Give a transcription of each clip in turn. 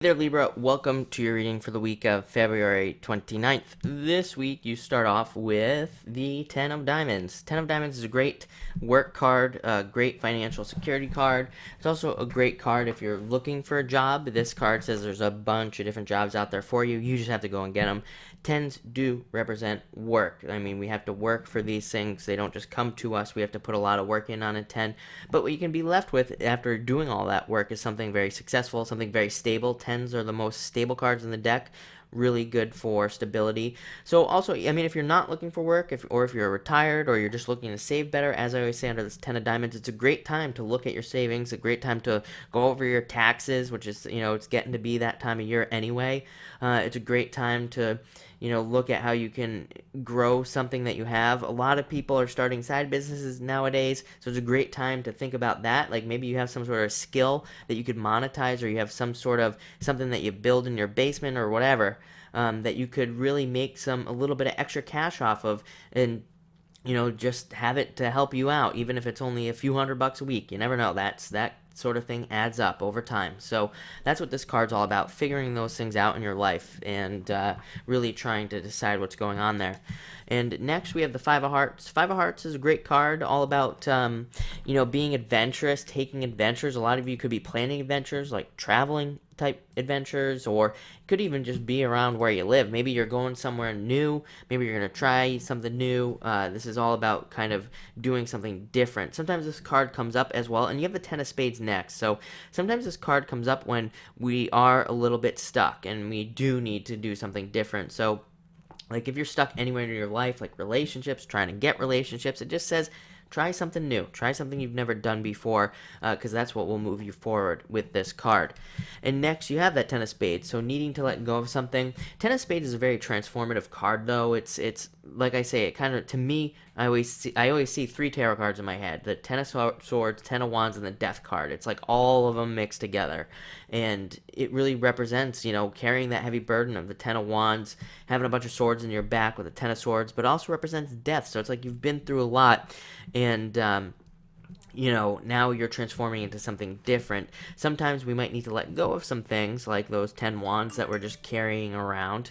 Hey there, Libra. Welcome to your reading for the week of February 29th. This week, you start off with the Ten of Diamonds. Ten of Diamonds is a great work card, a great financial security card. It's also a great card if you're looking for a job. This card says there's a bunch of different jobs out there for you. You just have to go and get them. Tens do represent work. I mean, we have to work for these things. They don't just come to us. We have to put a lot of work in on a 10. But what you can be left with after doing all that work is something very successful, something very stable. Tens are the most stable cards in the deck. Really good for stability. So also, I mean, if you're not looking for work, or if you're retired, or you're just looking to save better, as I always say under this Ten of Diamonds, it's a great time to look at your savings, a great time to go over your taxes, which is, it's getting to be that time of year anyway. It's a great time to, look at how you can grow something that you have. A lot of people are starting side businesses nowadays, so it's a great time to think about that. Like maybe you have some sort of skill that you could monetize, or you have some sort of something that you build in your basement or whatever, that you could really make a little bit of extra cash off of, and just have it to help you out, even if it's only a few $100 a week. You never know. That sort of thing adds up over time. So that's what this card's all about, figuring those things out in your life and really trying to decide what's going on there. And next we have the Five of Hearts. Five of Hearts is a great card, all about being adventurous, taking adventures. A lot of you could be planning adventures, like traveling type adventures, or it could even just be around where you live. Maybe you're going somewhere new. Maybe you're going to try something new. This is all about kind of doing something different. Sometimes this card comes up as well, and you have the Ten of Spades next. So sometimes this card comes up when we are a little bit stuck and we do need to do something different. So like if you're stuck anywhere in your life, like relationships, trying to get relationships, it just says try something new. Try something you've never done before, because that's what will move you forward with this card. And next, you have that Ten of Spades. So needing to let go of something. Ten of Spades is a very transformative card, though. It's like I say, it kind of, to me, I always see three tarot cards in my head: the Ten of Swords, Ten of Wands, and the Death card. It's like all of them mixed together, and it really represents, carrying that heavy burden of the Ten of Wands, having a bunch of swords in your back with the Ten of Swords, but also represents death. So it's like you've been through a lot, and now you're transforming into something different. Sometimes we might need to let go of some things, like those 10 wands that we're just carrying around.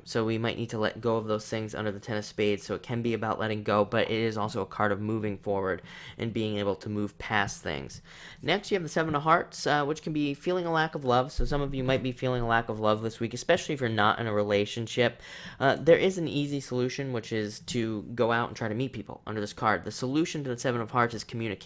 So we might need to let go of those things under the Ten of Spades. So it can be about letting go, but it is also a card of moving forward and being able to move past things. Next, you have the Seven of Hearts, which can be feeling a lack of love. So some of you might be feeling a lack of love this week, especially if you're not in a relationship. There is an easy solution, which is to go out and try to meet people under this card. The solution to the Seven of Hearts is communication.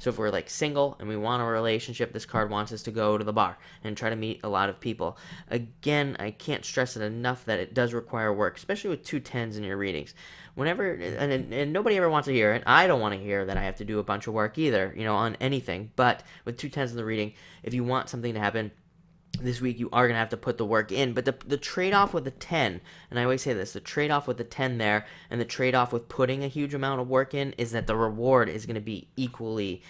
So if we're like single and we want a relationship, this card wants us to go to the bar and try to meet a lot of people. Again, I can't stress it enough that it does require work, especially with two tens in your readings. Whenever, and nobody ever wants to hear it. I don't want to hear that I have to do a bunch of work either, on anything. But with two tens in the reading, if you want something to happen this week, you are going to have to put the work in. But the trade-off with the 10, and I always say this, the trade-off with the 10 there and the trade-off with putting a huge amount of work in is that the reward is going to be equally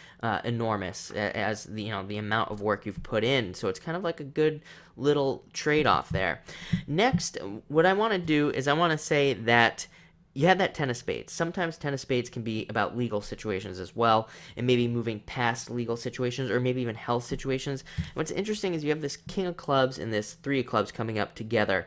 enormous as the amount of work you've put in. So it's kind of like a good little trade-off there. Next, what I want to do is I want to say that you have that Ten of Spades. Sometimes Ten of Spades can be about legal situations as well, and maybe moving past legal situations, or maybe even health situations. And what's interesting is you have this King of Clubs and this Three of Clubs coming up together.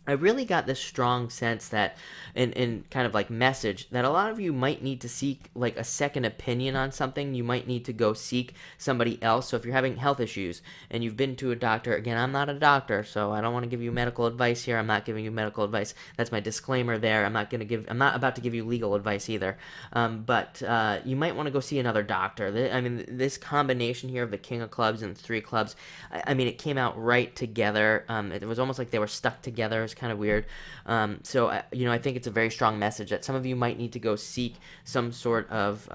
I really got this strong sense that, and kind of like message, that a lot of you might need to seek like a second opinion on something. You might need to go seek somebody else. So if you're having health issues and you've been to a doctor, again, I'm not a doctor, so I don't want to give you medical advice here. I'm not giving you medical advice. That's my disclaimer there. I'm not about to give you legal advice either. But you might want to go see another doctor. I mean, this combination here of the King of Clubs and Three Clubs, I mean, it came out right together. It was almost like they were stuck together. Kind of weird. So I think it's a very strong message that some of you might need to go seek some sort of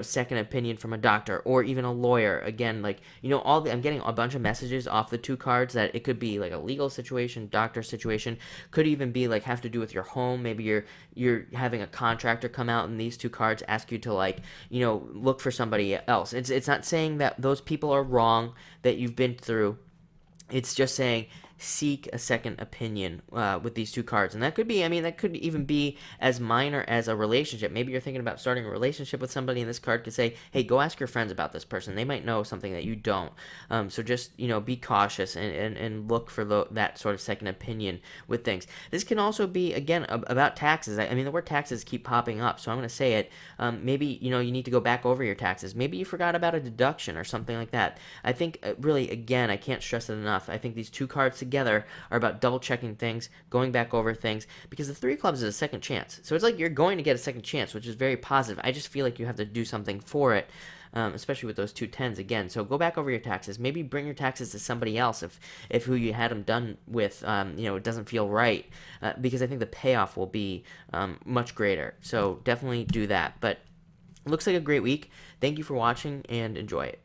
second opinion from a doctor or even a lawyer. Again, I'm getting a bunch of messages off the two cards that it could be like a legal situation, doctor situation, could even be like have to do with your home. Maybe you're having a contractor come out and these two cards ask you to look for somebody else. It's not saying that those people are wrong that you've been through. It's just saying seek a second opinion with these two cards. And that could be, I mean, that could even be as minor as a relationship. Maybe you're thinking about starting a relationship with somebody, and this card could say, hey, go ask your friends about this person. They might know something that you don't. So just, be cautious and look for that sort of second opinion with things. This can also be, again, about taxes. I mean, the word taxes keep popping up, so I'm going to say it. Maybe, you need to go back over your taxes. Maybe you forgot about a deduction or something like that. I think, really, again, I can't stress it enough. I think these two cards together are about double checking things, going back over things, because the three of clubs is a second chance. So it's like you're going to get a second chance, which is very positive. I just feel like you have to do something for it. Especially with those two tens again. So go back over your taxes. Maybe bring your taxes to somebody else if who you had them done with, it doesn't feel right, because I think the payoff will be much greater. So definitely do that. But looks like a great week. Thank you for watching and enjoy it.